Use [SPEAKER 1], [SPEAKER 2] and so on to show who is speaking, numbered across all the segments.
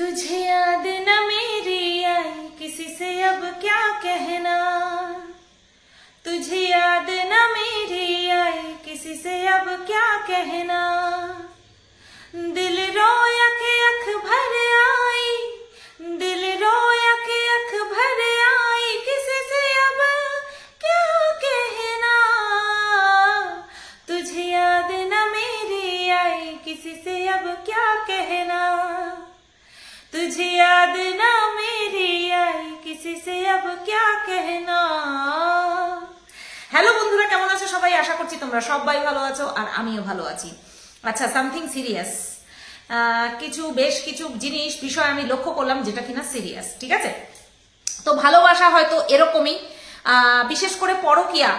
[SPEAKER 1] तुझे याद न मेरी आई किसी से अब क्या कहना, तुझे याद न मेरी आई किसी से अब क्या कहना। दिल रोया के अख भर आई, दिल रोया के अख भर आई किसी से अब क्या कहना। तुझे याद न मेरी आई किसी से अब क्या कहना, तुझे याद ना मेरी आई किसी से अब क्या कहना। হ্যালো বন্ধুরা, কেমন আছো সবাই? আশা করছি তোমরা সবাই ভালো আছো আর আমিও ভালো আছি। আচ্ছা, সামথিং সিরিয়াস, বেশ কিছু জিনিস বিষয় আমি লক্ষ্য করলাম যেটা কিনা সিরিয়াস, ঠিক আছে? তো ভালোবাসা হয়তো এরকমই, বিশেষ করে পরকীয়া,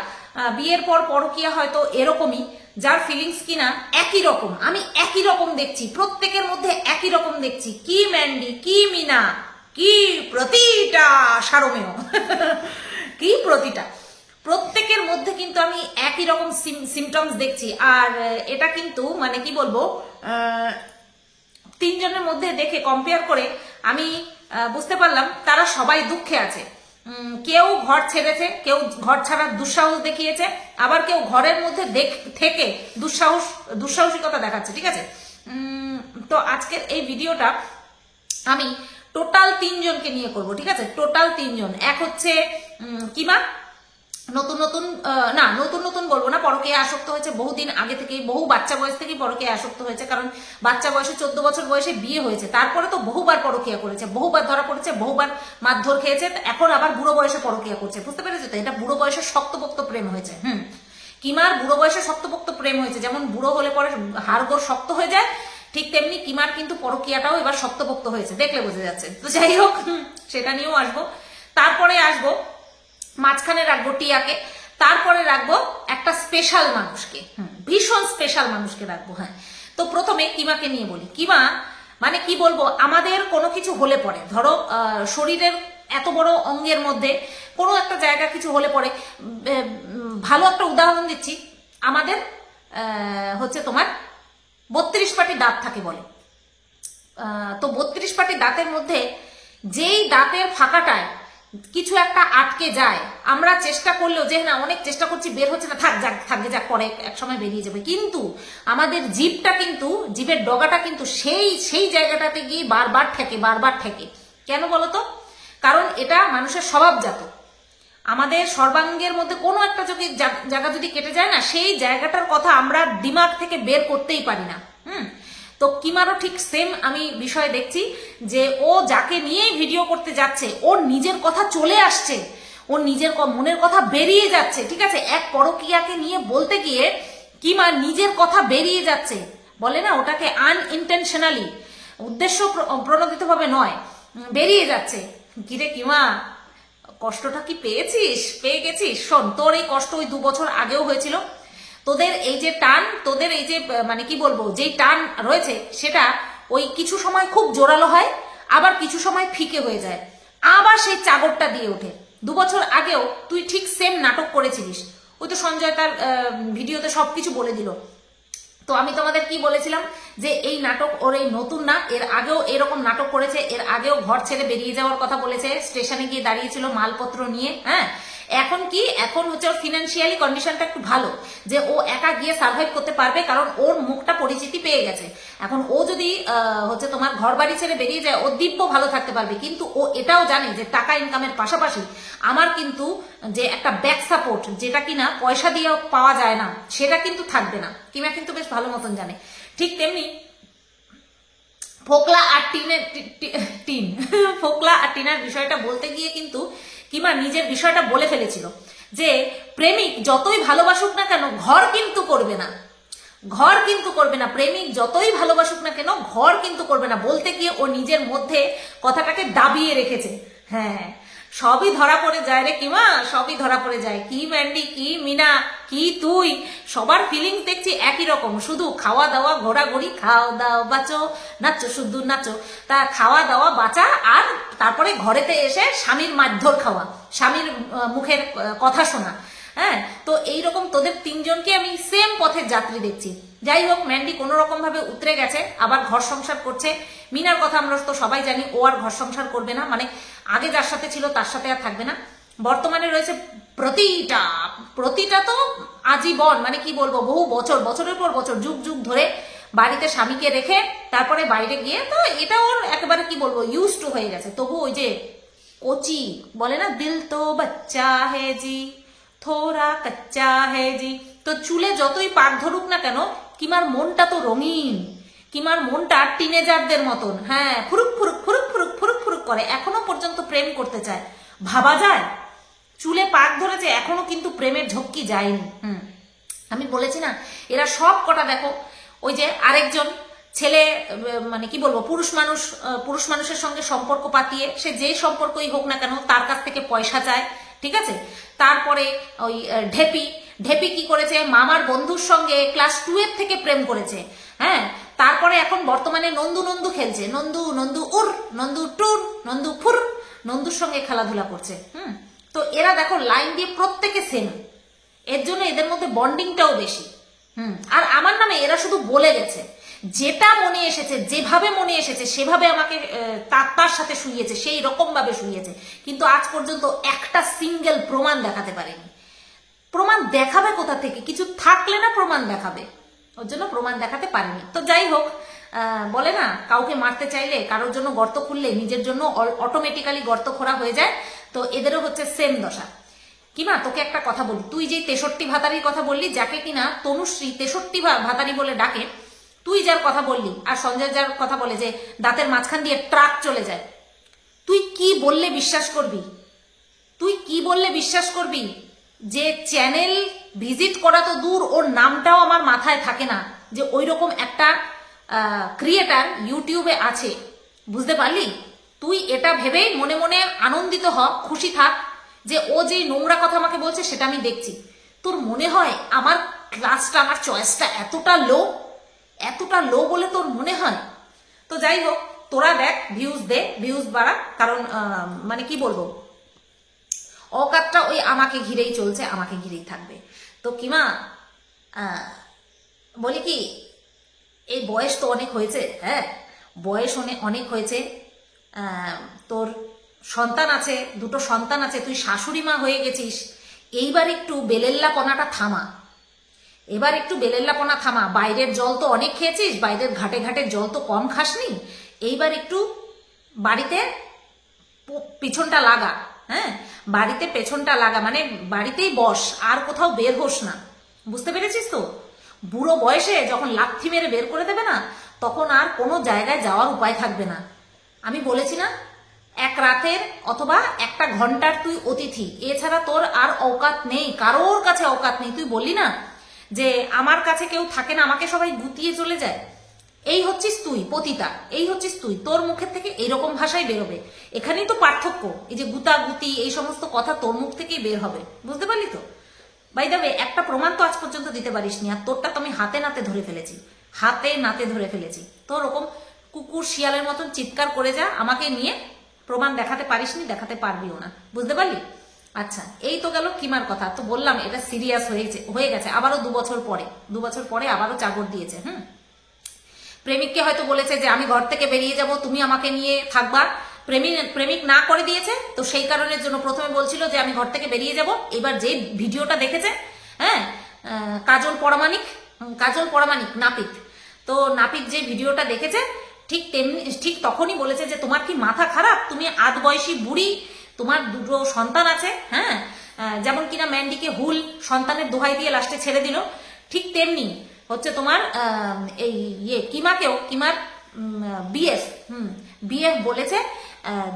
[SPEAKER 1] বিয়ের পর পরকীয়া হয়তো এরকমই, যার ফিলিংস কিনা একই রকম। আমি একই রকম দেখছি, প্রত্যেকের মধ্যে একই রকম দেখছি। কি ম্যান্ডি, কি মিনা, কি প্রতিটা সারমেয় কি প্রতিটা, প্রত্যেকের মধ্যে কিন্তু আমি একই রকম সিমটমস দেখছি। আর এটা কিন্তু মানে কি বলবো, তিনজনের মধ্যে দেখে কম্পেয়ার করে আমি বুঝতে পারলাম তারা সবাই দুঃখে আছে। কেউ ঘর ছেড়েছে, কেউ ঘর ছাড়ার দুঃসাহস দেখিয়েছে, আবার কেউ ঘরের মধ্যে থেকে দুঃসাহসিকতা দেখাচ্ছে, ঠিক আছে? তো আজকের এই ভিডিওটা আমি টোটাল তিনজনকে নিয়ে করব, ঠিক আছে? টোটাল তিনজন। এক হচ্ছে কিমা, নতুন নতুন বলবো না, পরকীয়া আসক্ত হয়েছে বহুদিন আগে থেকেই, বহু বাচ্চা বয়স থেকেই পরকীয়া আসক্ত হয়েছে। কারণ বাচ্চা বয়সে 14 বছর বয়সে বিয়ে হয়েছে, তারপরে তো বহুবার পরকীয়া করেছে, বহুবার ধরা পড়েছে, বহুবার মারধর খেয়েছে, এখন আবার বুড়ো বয়সে পরকীয়া করছে। বুঝতে পেরেছো তো? এটা বুড়ো বয়সে শক্তপোক্ত প্রেম হয়েছে। কিমার বুড়ো বয়সে শক্তপোক্ত প্রেম হয়েছে। যেমন বুড়ো হলে পরে হাড়গোড় শক্ত হয়ে যায়, ঠিক তেমনি কিমার কিন্তু পরকীয়াটাও এবার শক্তপোক্ত হয়েছে, দেখলে বোঝা যাচ্ছে। তো যাই হোক, সেটা নিয়েও আসবো। তারপরে আসবো, মাঝখানে রাখবো টিয়াকে, তারপরে রাখবো একটা স্পেশাল মানুষকে, ভীষণ স্পেশাল মানুষকে রাখবো। হ্যাঁ, তো প্রথমে কিমাকে নিয়ে বলি। কিমা মানে কি বলবো, আমাদের কোনো কিছু হলে পরে, ধরো শরীরের এত বড় অঙ্গের মধ্যে কোনো একটা জায়গা কিছু হলে পরে, ভালো একটা উদাহরণ দিচ্ছি, আমাদের হচ্ছে তোমার 32 পাটি দাঁত থাকে বলে। তো 32 পাটি দাঁতের মধ্যে যেই দাঁতের ফাঁকাটায় কিছু একটা আটকে যায়, আমরা চেষ্টা করলেও, যে না অনেক চেষ্টা করছি বের হচ্ছে না, থাকবে যাক, পরে এক সময় বেরিয়ে যাবে, কিন্তু আমাদের জিভটা কিন্তু, জিভের ডগাটা কিন্তু সেই জায়গাটাতে গিয়ে বারবার ঠেকে। কেন বলতো? কারণ এটা মানুষের স্বভাবজাত। আমাদের সর্বাঙ্গের মধ্যে কোনো একটা জায়গা যদি কেটে যায় না, সেই জায়গাটার কথা আমরা দিমাগ থেকে বের করতেই পারি না। তো কিমারও ঠিক সেম আমি বিষয় দেখছি, যে ও যাকে নিয়েই ভিডিও করতে যাচ্ছে, ওর নিজের কথা চলে আসছে, ওর নিজের মনের কথা বেরিয়ে যাচ্ছে, ঠিক আছে? এক পরকীয়াকে নিয়ে বলতে গিয়ে কিমা নিজের কথা বেরিয়ে যাচ্ছে, বলে না ওটাকে আনইনটেনশনালি, উদ্দেশ্য প্রণোদিত ভাবে নয়, বেরিয়ে যাচ্ছে। কিরে কিমা, কষ্টটা কি পেয়ে গেছিস? শোন, তোর এই কষ্ট ওই 2 বছর আগেও হয়েছিল। তোদের এই যে টান, তোদের এই যে মানে কি বলবো, যেই টান রয়েছে, সেটা ওই কিছু সময় খুব জোরালো হয়, আবার কিছু সময় ফিকে হয়ে যায়, আবার সেই চাগরটা দিয়ে ওঠে। 2 বছর আগেও তুই ঠিক সেম নাটক করেছিলিস। ওই তো সঞ্জয় তার ভিডিওতে সবকিছু বলে দিল। তো আমি তোমাদের কি বলেছিলাম, যে এই নাটক ওর এই নতুন না, এর আগেও এরকম নাটক করেছে, এর আগেও ঘর ছেড়ে বেরিয়ে যাওয়ার কথা বলেছে, স্টেশনে গিয়ে দাঁড়িয়েছিল মালপত্র নিয়ে। হ্যাঁ, এখন কি, এখন হচ্ছে ওর ফিনান্সিয়ালি কন্ডিশনটা একটু ভালো, যে ও একা গিয়ে সার্ভাইভ করতে পারবে, কারণ ওর মুখটা পরিচিতি পেয়ে গেছে। এখন ও যদি হচ্ছে তোমার ঘর বাড়ি ছেড়ে বেরিয়ে যায়, ও দিব্য ভালো থাকতে পারবে, কিন্তু ও এটাও জানে যে টাকা ইনকামের পাশাপাশি আমার কিন্তু যে একটা ব্যাক সাপোর্ট, যেটা কিনা পয়সা দিয়ে পাওয়া যায় না, সেটা কিন্তু থাকবে না। কিমা কিন্তু বেশ ভালো মতন জানে। ঠিক তেমনি ফোকলা আর টিনার বিষয়টা বলতে গিয়ে কিন্তু কিমা নিজের বিষয়টা বলে ফেলেছিল, যে প্রেমিক যতই ভালোবাসুক না কেন ঘর কিন্তু করবে না, প্রেমিক যতই ভালোবাসুক না কেন ঘর কিন্তু করবে না, বলতে গিয়ে ও নিজের মধ্যে কথাটাকে দাবিয়ে রেখেছে। হ্যাঁ, সবই ধরা পড়ে যায় রে কিমা, সবই ধরা পড়ে যায়। কি ম্যান্ডি, কি মিনা, কি তুই, সবার ফিলিংস দেখছি একই রকম, শুধু খাওয়া দাওয়া ঘোরাঘুরি, খাও দাও বাঁচো, নাচো শুধু নাচো। তা খাওয়া দাওয়া বাঁচা, আর তারপরে ঘরেতে এসে স্বামীর মারধর খাওয়া, স্বামীর মুখের কথা শোনা। হ্যাঁ, তো এইরকম তোদের তিনজনকে আমি সেম পথের যাত্রী দেখছি। যাই হোক, ম্যান্ডি কোনো রকম ভাবে উতরে গেছে, আবার ঘর সংসার করছে। মিনার কথা আমরা তো সবাই জানি, ও আর ঘর সংসার করবে না, মানে আগে যার সাথে ছিল তার সাথে আর থাকবে না। বর্তমানে রয়েছে প্রতিটা তো আজীবন, মানে কি বলবো, বহু বছর, বছরের পর বছর, যুগ যুগ ধরে বাড়িতে স্বামীকে রেখে তারপরে বাইরে গিয়ে, তো এটা ওর একেবারে কি বলবো ইউজ টু হয়ে গেছে। তবু ওই যে কোচি বলে না, দিল তো বাচ্চা হে জি থোড়া কাচ্চা হে জি, তো চুলে যতই পাক ধরুক না কেন, কিমার মনটা তো রঙিন, কিমার মনটা টিনেজারদের মতন, হ্যাঁ, ফুরুক ফুরুক ফুরুক ফুরুক ফুরুক ফুরুক করে, এখনো পর্যন্ত প্রেম করতে চায়। ভাবা যায়? চুলে পাক ধরেছে এখনো কিন্তু প্রেমের ঝক্কি যায়নি। আমি বলেছি না, এরা সব কটা দেখো, ওই যে আরেকজন ছেলে, মানে কি বলবো, পুরুষ মানুষের সঙ্গে সম্পর্ক পাতিয়ে, সে যেই সম্পর্কই হোক না কেন তার কাছ থেকে পয়সা চায়, ঠিক আছে। তারপরে ওই ঢেপি কি করেছে, মামার বন্ধুর সঙ্গে ক্লাস 2 থেকে প্রেম করেছে, হ্যাঁ। তারপরে এখন বর্তমানে নন্দু খেলছে, নন্দু উর, নন্দু টুর, নন্দু ফুর, নন্দুর সঙ্গে খেলাধুলা করছে। তো এরা দেখো লাইন দিয়ে প্রত্যেকে সেম, এর জন্য এদের মধ্যে বন্ডিংটাও বেশি। আর আমার নামে এরা শুধু বলে গেছে, যেটা মনে এসেছে, যেভাবে মনে এসেছে সেভাবে আমাকে তার সাথে শুইয়েছে, সেই রকম ভাবে শুইয়েছে, কিন্তু আজ পর্যন্ত একটা সিঙ্গেল প্রমাণ দেখাতে পারেনি। প্রমাণ দেখাবে কোথা থেকে? কিছু থাকলে না প্রমাণ দেখাবে, ওর জন্য প্রমাণ দেখাতে পারেনি। তো যাই হোক, বলে না, কাউকে মারতে চাইলে, কারোর জন্য গর্ত খুললে নিজের জন্য অটোমেটিক্যালি গর্ত খোঁড়া হয়ে যায়। তো এদেরও হচ্ছে সেম দশা। কিমা, তোকে একটা কথা বলি, তুই যে 63 ভাতারির কথা বললি, যাকে কিনা তনুশ্রী 63 ভাতারি বলে ডাকে, তুই যার কথা বললি, আর সঞ্জয় যার কথা বলে যে দাঁতের মাঝখান দিয়ে ট্রাক চলে যায়, তুই কি বললে বিশ্বাস করবি? তুই কি বললে বিশ্বাস করবি? যে চ্যানেল ভিজিট করা তো দূর, ওর নামটাও আমার মাথায় থাকে না যে ওই রকম একটা ক্রিয়েটার ইউটিউবে আছে, বুঝতে পারলি? তুই এটা ভেবেই মনে মনে আনন্দিত হ, খুশি থাক যে ও যে নোংরা কথা আমাকে বলছে সেটা আমি দেখছি। তোর মনে হয় আমার ক্লাসটা, আমার চয়েসটা এতটা লো বলে তোর মনে হয়? তো যাই হোক, তোরা দেখ, ভিউজ বাড়া, কারণ মানে কি বলবো, অকাতটা ওই আমাকে ঘিরেই চলছে, আমাকে ঘিরেই থাকবে। তো কিমা, বলি কি, এই বয়স তো অনেক হয়েছে, হ্যাঁ, বয়স অনেক হয়েছে, তোর সন্তান আছে, 2টো সন্তান আছে, তুই শাশুড়ি মা হয়ে গেছিস, এইবার একটু বেলেল্লাপনাটা থামা, এবার একটু বেলেল্লাপনা থামা। বাইরের জল তো অনেক খেয়েছিস, বাইরের ঘাটে ঘাটে জল তো কম খাসনি, এইবার একটু বাড়িতে পিছনটা লাগা, হ্যাঁ, বাড়িতে পেছনটা লাগা, মানে বাড়িতেই বস, আর কোথাও বের হোস না, বুঝতে পেরেছিস তো? বুড়ো বয়সে যখন লাথি মেরে বের করে দেবে না, তখন আর কোনো জায়গায় যাওয়ার উপায় থাকবে না। আমি বলেছি না, এক রাতের অথবা একটা ঘন্টার তুই অতিথি, এছাড়া তোর আর অকাত নেই, কারোর কাছে অকাত নেই। তুই বললি না যে আমার কাছে কেউ থাকে না, আমাকে সবাই গুতিয়ে চলে যায়, এই হচ্ছিস তুই পতিতা, এই হচ্ছিস তুই, তোর মুখের থেকে এইরকম ভাষাই বেরোবে। এখানেই তো পার্থক্য, এই যে গুতাগুতি এই সমস্ত কথা তোর মুখ থেকেই বের হবে, বুঝতে পারলি তো? বাই দ্য ওয়ে, একটা প্রমাণ তো আজ পর্যন্ত দিতে পারিসনি, আর তোরটা তো আমি হাতে নাতে ধরে ফেলেছি। তো ওরকম কুকুর শিয়ালের মতন চিৎকার করে যা, আমাকে নিয়ে প্রমাণ দেখাতে পারিসনি, দেখাতে পারবিও না, বুঝতে পারলি? আচ্ছা, এই তো গেল কিমার কথা। তো বললাম এটা সিরিয়াস হয়ে গেছে, আবারও 2 বছর পরে আবারও চাগর দিয়েছে। প্রেমিককে হয়তো বলেছে যে আমি ঘর থেকে বেরিয়ে যাব, তুমি আমাকে নিয়ে থাকবা, প্রেমিক না করে দিয়েছে। তো সেই কারণের জন্য প্রথমে বলছিল যে আমি ঘর থেকে বেরিয়ে যাব, এবার যে ভিডিওটা দেখেছে, হ্যাঁ, কাজল পরামানিক নাপিত, তো নাপিত যে ভিডিওটা দেখেছে, ঠিক তখনই বলেছে যে তোমার কি মাথা খারাপ, তুমি আধ বয়সী বুড়ি, তোমার 2টো সন্তান আছে, হ্যাঁ, যেমন কিনা ম্যান্ডিকে হুল সন্তানের দোহাই দিয়ে লাস্টে ছেড়ে দিল, ঠিক তেমনি হচ্ছে তোমার এই কিমার বিএফ বলেছে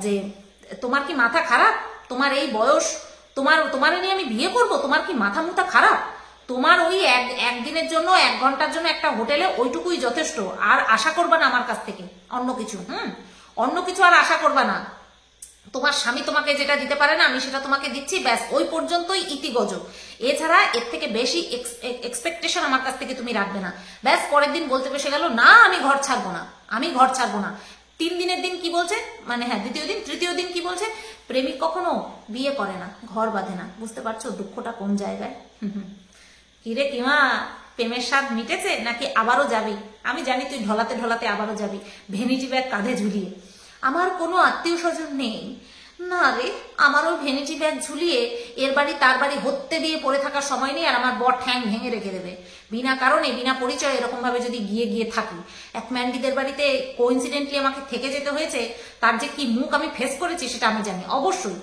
[SPEAKER 1] যে তোমার কি মাথা খারাপ, তোমার এই বয়স, তোমার নিয়ে আমি বিয়ে করব, তোমার কি মাথা মুথা খারাপ, তোমার ওই একদিনের জন্য 1 ঘন্টার জন্য একটা হোটেলে ওইটুকুই যথেষ্ট, আর আশা করবা না আমার কাছ থেকে অন্য কিছু আর আশা করবা না। তোমার স্বামী তোমাকে যেটা দিতে পারে না, আমি সেটা তোমাকে দিচ্ছি, ব্যাস ওই পর্যন্তই ইতিগজব, এছাড়া এর থেকে বেশি এক্সপেকটেশন আমার কাছ থেকে তুমি রাখবে না। ব্যাস পরের দিন বলতে বসে গেল, না আমি ঘর ছাড়বো না। 3 দিনের দিন কি বলছে, মানে হ্যাঁ তৃতীয় দিন কি বলছে, প্রেমিক কখনো বিয়ে করে না, ঘর বাঁধে না। বুঝতে পারছো দুঃখটা কোন জায়গায়? কিরে কিমা, প্রেমের স্বাদ মিটেছে নাকি আবারও যাবি? আমি জানি তুই ঢলাতে ঢলাতে আবারও যাবি, ভ্যানিটি ব্যাগ কাঁধে ঝুলিয়ে। আমার কোনো আত্মীয় স্বজন নেই না রে, আমারও ভ্যানিটি ব্যাগ ঝুলিয়ে এর বাড়ি তার বাড়ি হত্যে দিয়ে পড়ে থাকার সময় নেই, আর আমার বর ঠ্যাং ভেঙে রেখে দেবে বিনা কারণে, বিনা পরিচয়ে এরকম ভাবে যদি গিয়ে গিয়ে থাকি। এক ম্যান্ডিদের বাড়িতে কোইন্সিডেন্টলি আমাকে থেকে যেতে হয়েছে, তার যে কি মুখ আমি ফেস করেছি সেটা আমি জানি। অবশ্যই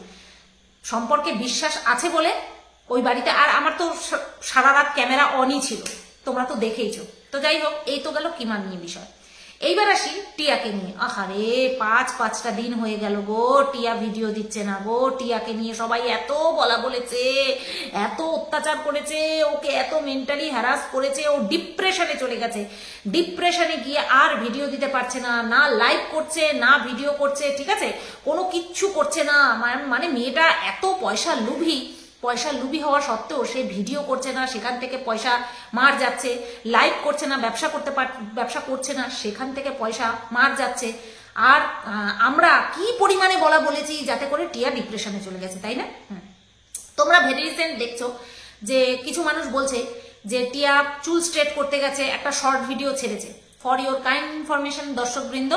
[SPEAKER 1] সম্পর্কে বিশ্বাস আছে বলে ওই বাড়িতে, আর আমার তো সারা রাত ক্যামেরা অনই ছিল, তোমরা তো দেখেইছো। তো যাই হোক, এই তো গেল কিমান নিয়ে বিষয়। এইবার আসি টিয়াকে নিয়ে। আহারে, পাঁচটা দিন হয়ে গেল গো, টিয়া ভিডিও দিচ্ছে না গো। টিয়াকে নিয়ে সবাই এত বলা বলেছে, এত অত্যাচার করেছে, ওকে এত মেন্টালি হ্যারাস করেছে, ও ডিপ্রেশনে চলে গেছে। ডিপ্রেশনে গিয়ে আর ভিডিও দিতে পারছে না, না লাইভ করছে না ভিডিও করছে, ঠিক আছে, কোনো কিচ্ছু করছে না। মানে মেয়েটা এত পয়সা লুভি হওয়া সত্ত্বেও সে ভিডিও করছে না, সেখান থেকে পয়সা মার যাচ্ছে। লাইভ করছে না, ব্যবসা করছে না, সেখান থেকে পয়সা মার যাচ্ছে। আর আমরা কি পরিমাণে বলা বলেছি যাতে করে টিয়া ডিপ্রেশনে চলে গেছে, তাই না? তোমরা ভেরি রিসেন্ট দেখছো যে কিছু মানুষ বলছে যে টিয়া চুল স্ট্রেট করতে গেছে, একটা শর্ট ভিডিও ছেড়েছে। ফর ইউর কাইন্ড ইনফরমেশন দর্শকবৃন্দ,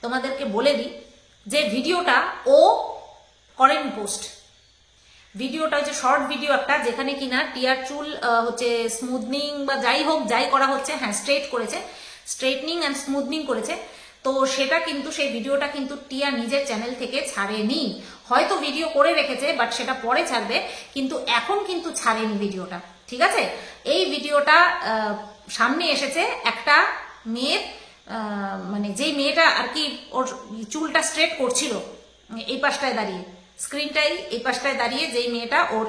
[SPEAKER 1] তোমাদেরকে বলে দিই যে ভিডিওটা ও করেন পোস্ট। ভিডিওটা হচ্ছে শর্ট ভিডিও একটা, যেখানে কিনা টিয়ার চুল হচ্ছে স্মুথনিং বা যাই হোক, যাই করা হচ্ছে, হ্যাঁ স্ট্রেট করেছে, স্ট্রেটনিং অ্যান্ড স্মুথনিং করেছে। তো সেটা কিন্তু, সেই ভিডিওটা কিন্তু টিয়া নিজের চ্যানেল থেকে ছাড়েনি। হয়তো ভিডিও করে রেখেছে, বাট সেটা পরে ছাড়বে, কিন্তু এখন কিন্তু ছাড়েনি ভিডিওটা, ঠিক আছে? এই ভিডিওটা সামনে এসেছে একটা মেয়ের, মানে যেই মেয়েটা আর কি ওর চুলটা স্ট্রেট করছিল, এই পাশটায় দাঁড়িয়ে, স্ক্রিনটাই এই পাশটায় দাঁড়িয়ে যেই মেয়েটা ওর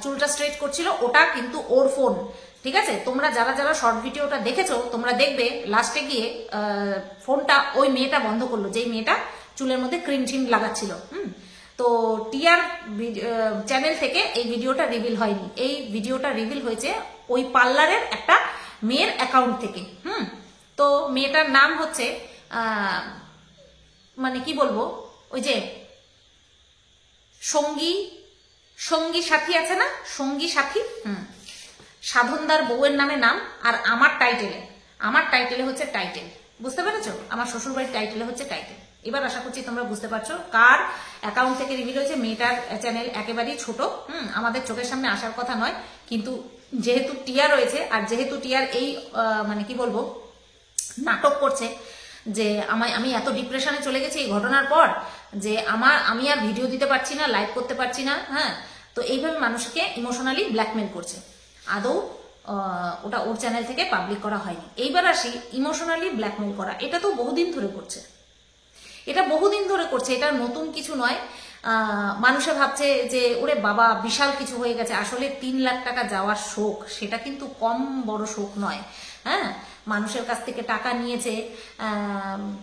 [SPEAKER 1] চুলটা স্ট্রেট করছিল, ওটা কিন্তু ওর ফোন, ঠিক আছে? তোমরা যারা শর্ট ভিডিওটা দেখেছো, তোমরা দেখবে লাস্টে গিয়ে ফোনটা ওই মেয়েটা বন্ধ করলো, যেই মেয়েটা চুলের মধ্যে ক্রিম টিম লাগাচ্ছিল। তো টিয়ার চ্যানেল থেকে এই ভিডিওটা রিভিল হয়নি, এই ভিডিওটা রিভিল হয়েছে ওই পার্লারের একটা মেয়ের অ্যাকাউন্ট থেকে। তো মেয়েটার নাম হচ্ছে মানে কি বলবো, ওই যে সঙ্গী সাথী আছে না, সঙ্গী সাথী, সাধনদার বউয়ের নামে নাম। আর আমার টাইটেলে হচ্ছে টাইটেল, বুঝতে পেরেছো? আমার শ্বশুরবাড়ির টাইটেলে হচ্ছে টাইটেল। এবার আশা করছি তোমরা বুঝতে পারছো কার অ্যাকাউন্ট থেকে রিভিল হয়েছে। মেয়েটার চ্যানেল একেবারেই ছোট, আমাদের চোখের সামনে আসার কথা নয়, কিন্তু যেহেতু টিয়া রয়েছে, আর যেহেতু টিয়ার এই মানে কি বলবো নাটক করছে যে আমি এত ডিপ্রেশনে চলে গেছি এই ঘটনার পর, যে আমি আর ভিডিও দিতে পারছি না, লাইভ করতে পারছি না, হ্যাঁ, তো এইভাবে মানুষকে ইমোশনালি ব্ল্যাকমেল করছে। আদৌ ওটা ওর চ্যানেল থেকে পাবলিক করা হয়নি। এইবার আসি ইমোশনালি ব্ল্যাকমেল করা, এটা তো বহুদিন ধরে করছে, এটা নতুন কিছু নয়। মানুষে ভাবছে যে ওরে বাবা বিশাল কিছু হয়ে গেছে, আসলে 3 লাখ টাকা যাওয়ার শোক, সেটা কিন্তু কম বড় শোক নয়। হ্যাঁ, মানুষের কাছ থেকে টাকা নিয়েছে,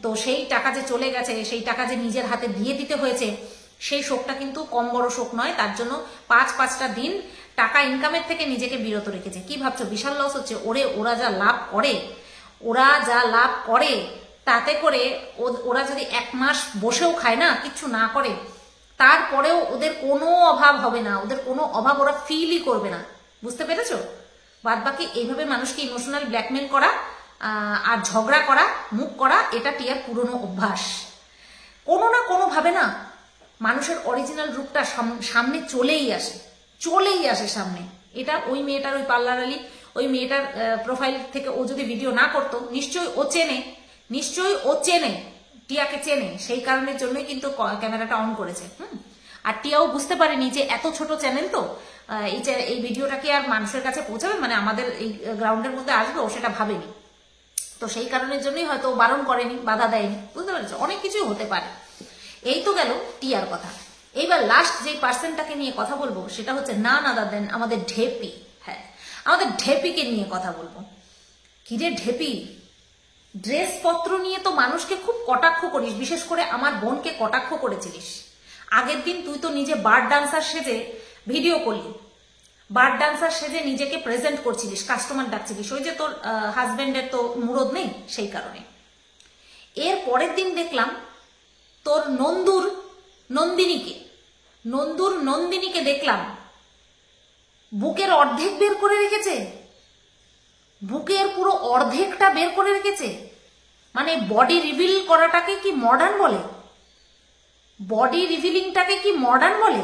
[SPEAKER 1] তো সেই টাকা যে চলে গেছে, সেই টাকা যে নিজের হাতে দিয়ে দিতে হয়েছে, সেই শোকটা কিন্তু কম বড় শোক নয়। তার জন্য 5-5টা দিন টাকা ইনকামের থেকে নিজেকে বিরত রেখেছে। কি ভাবছো বিশাল লস হচ্ছে? ওরা যা লাভ করে তাতে করে ওরা যদি 1 মাস বসেও খায় না, কিচ্ছু না করে, তারপরেও ওদের কোনো অভাব হবে না, ওদের কোনো অভাব ওরা ফিলই করবে না, বুঝতে পেরেছো? বাদ বাকি এইভাবে মানুষকে ইমোশনাল ব্ল্যাকমেল করা আর ঝগড়া করা, মুখ করা, এটা টিয়ার পুরনো অভ্যাস। কোনো না কোনো ভাবে না মানুষের অরিজিনাল রূপটা সামনে চলেই আসে সামনে। এটা ওই মেয়েটার, ওই পার্লারালি ওই মেয়েটার প্রোফাইল থেকে ও যদি ভিডিও না করতো, নিশ্চয়ই ও চেনে, টিয়াকে চেনে, সেই কারণের জন্যই কিন্তু ক্যামেরাটা অন করেছে। আর টিয়াও বুঝতে পারেনি যে এত ছোট চ্যানেল তো এই ভিডিওটাকে আর মানুষের কাছে পৌঁছাবে, মানে আমাদের এই গ্রাউন্ডের মধ্যে আসবে, ও সেটা ভাবেনি। তো সেই কারণের জন্যই হয়তো বারণ করেনি, বাধা দেয়নি, বুঝতে পেরেছো? অনেক কিছুই হতে পারে। এই তো গেল টিয়ার কথা। এইবার লাস্ট যে পার্সনটাকে নিয়ে কথা বলবো সেটা হচ্ছে না দেন আমাদের ঢেপি। হ্যাঁ, আমাদের ঢেপিকে নিয়ে কথা বলবো। কিরে ঢেপি, ড্রেসপত্র নিয়ে তো মানুষকে খুব কটাক্ষ করিস, বিশেষ করে আমার বোনকে কটাক্ষ করেছিলিস। আগের দিন তুই তো নিজে বার্ড ডান্সার সেজে ভিডিও করলি, বার্ড ডান্সার সেজে নিজেকে প্রেজেন্ট করছিলিস, কাস্টমার ডাকছিলিস, ওই যে তোর হাজবেন্ডের তো মুরদ নেই সেই কারণে। এর পরের দিন দেখলাম তোর নন্দিনীকে দেখলাম বুকের অর্ধেক বের করে রেখেছে। বুকের পুরো অর্ধেকটা বের করে রেখেছে। মানে বডি রিভিল করাটাকে কি মডার্ন বলে? বডি রিভিলিংটাকে কি মডার্ন বলে?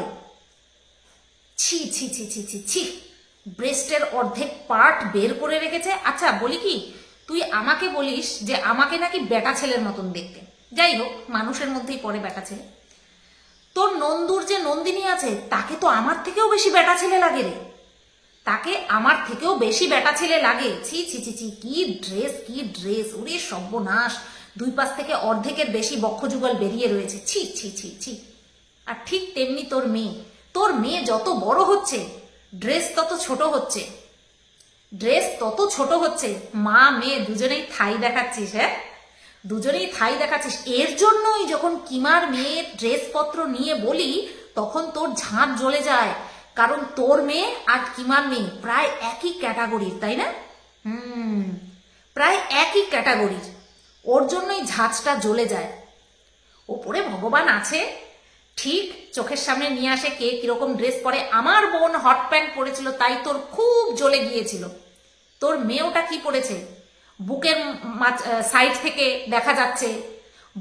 [SPEAKER 1] ছি ছি ছি ছি ছি ছি, ব্রেস্টের অর্ধেক পার্ট বের করে রেখেছে। আচ্ছা বলি কি, তুই আমাকে বলিস যে আমাকে নাকি বেটা ছেলের মতন দেখতে, যাই হোক মানুষের মধ্যেই পড়ে বেটা ছেলে। তোর নন্দুর যে নন্দিনী আছে তাকে তো আমার থেকেও বেশি বেটা ছেলে লাগে রে, তাকে আমার থেকেও বেশি বেটা ছেলে লাগে। ছি ছি ছি ছি, কি ড্রেস, কি ড্রেস, ওরে সর্বনাশ, দুই পাশ থেকে অর্ধেকের বেশি বক্ষযুগল বেরিয়ে রয়েছে। ছি ছি ছি ছি। আর ঠিক তেমনি তোর মেয়ে, তোর মেয়ে যত বড় হচ্ছে ড্রেস তত ছোট হচ্ছে, ড্রেস তত ছোট হচ্ছে। মা মেয়ে দুজনেই থাই দেখাচ্ছিস, হ্যাঁ দুজনেই থাই দেখাচ্ছিস। এর জন্যই যখন কিমার মেয়ের ড্রেসপত্র নিয়ে বলি তখন তোর ঝাঁট জ্বলে যায়, কারণ তোর মেয়ে আর কিমার মেয়ে প্রায় একই ক্যাটাগরির, তাই না? প্রায় একই ক্যাটাগরির, ওর জন্যই ঝাঁচটা জ্বলে যায়। ওপরে ভগবান আছে, ঠিক চোখের সামনে নিয়ে আসে কে কিরকম ড্রেস পরে। আমার বোন হট প্যান্ট পরেছিল তাই তোর খুব জ্বলে গিয়েছিল। তোর মেয়েটা কি পরেছে? বুকের সাইড থেকে দেখা যাচ্ছে,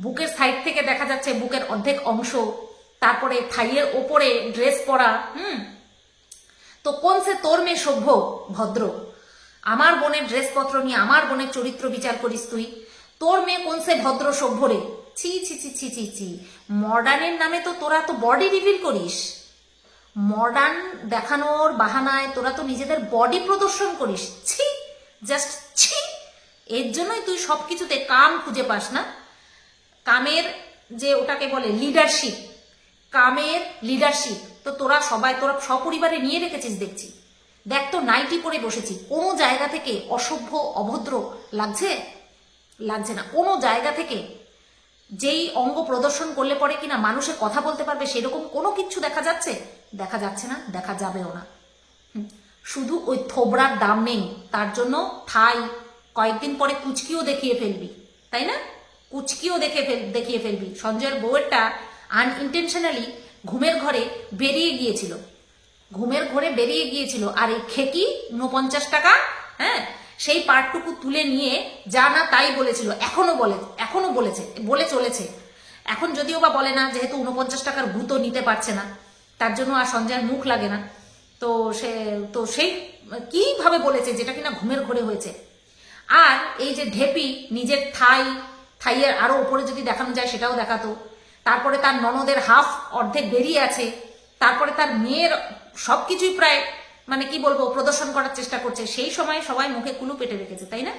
[SPEAKER 1] বুকের সাইড থেকে দেখা যাচ্ছে বুকের অর্ধেক অংশ, তারপরে থাইয়ের ওপরে ড্রেস পরা। তো কোন সে তোর মেয়ে সভ্য ভদ্র? আমার বোনের ড্রেসপত্র নিয়ে আমার বোনের চরিত্র বিচার করিস তুই? তোর মেয়ে কোন সে ভদ্র সভ্য রে? ছি ছি ছি ছি ছি ছি। মডার্নের নামে তো তোরা তো বডি রিভিল করিস, মডার্ন দেখানোর বাহানায় তোরা তো নিজেদের বডি প্রদর্শন করিস। ছি, জাস্ট ছি। এর জন্যই তুই সবকিছুতে কাম খুঁজে পাস না। কামের যে ওটাকে বলে লিডারশিপ, কামের লিডারশিপ তো তোরা সপরিবারে নিয়ে রেখেছিস দেখছি। দেখ তো নাইটি পরে বসেছি, কোনো জায়গা থেকে অসভ্য অভদ্র লাগছে? লাগছে না কোনো জায়গা থেকে। যেই অঙ্গ প্রদর্শন করলে পরে কিনা মানুষে কথা বলতে পারবে সেরকম কোনো কিছু দেখা যাচ্ছে? দেখা যাচ্ছে না, দেখা যাবেও না। শুধু ওই থোবড়ার দাম নেই, তার জন্য থাই কয়েকদিন পরে কুচকিও দেখিয়ে ফেলবি, তাই না? কুচকিও দেখিয়ে ফেলবি। সঞ্জয়ের বউয়েরটা আনইনটেনশনালি ঘুমের ঘরে বেরিয়ে গিয়েছিল, ঘুমের ঘরে বেরিয়ে গিয়েছিল। আর এই খেকি 49 টাকা, হ্যাঁ সেই পার্টটুকু তুলে নিয়ে যা না তাই বলেছিল, এখনো বলে চলেছে। এখন যদিও বা বলে না, যেহেতু 49 টাকার ভূত নিতে পারছে না তার জন্য আর সঞ্জয়ের মুখ লাগে না। তো সেই কিভাবে বলেছে যেটা কিনা ঘুমের ঘরে হয়েছে। আর এই যে ঢেপি নিজের থাইয়ের আরো উপরে যদি দেখানো যায় সেটাও দেখাতো। তারপরে তার ননদের হাফ অর্ধেক বেরিয়ে আছে, তারপরে তার মেয়ের সবকিছুই প্রায় মানে কি বলবো প্রদর্শন করার চেষ্টা করছে। সেই সময় সবাই মুখে কুলু পেটে রেখেছে, তাই না?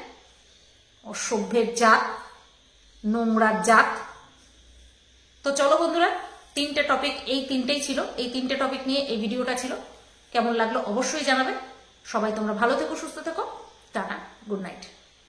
[SPEAKER 1] অসভ্যের জাত, নোংরার জাত। তো চলো বন্ধুরা, তিনটে টপিক, এই তিনটেই ছিল, এই তিনটে টপিক নিয়ে এই ভিডিওটা ছিল। কেমন লাগলো অবশ্যই জানাবে। সবাই তোমরা ভালো থেকো, সুস্থ থেকো, টাটা, গুড নাইট।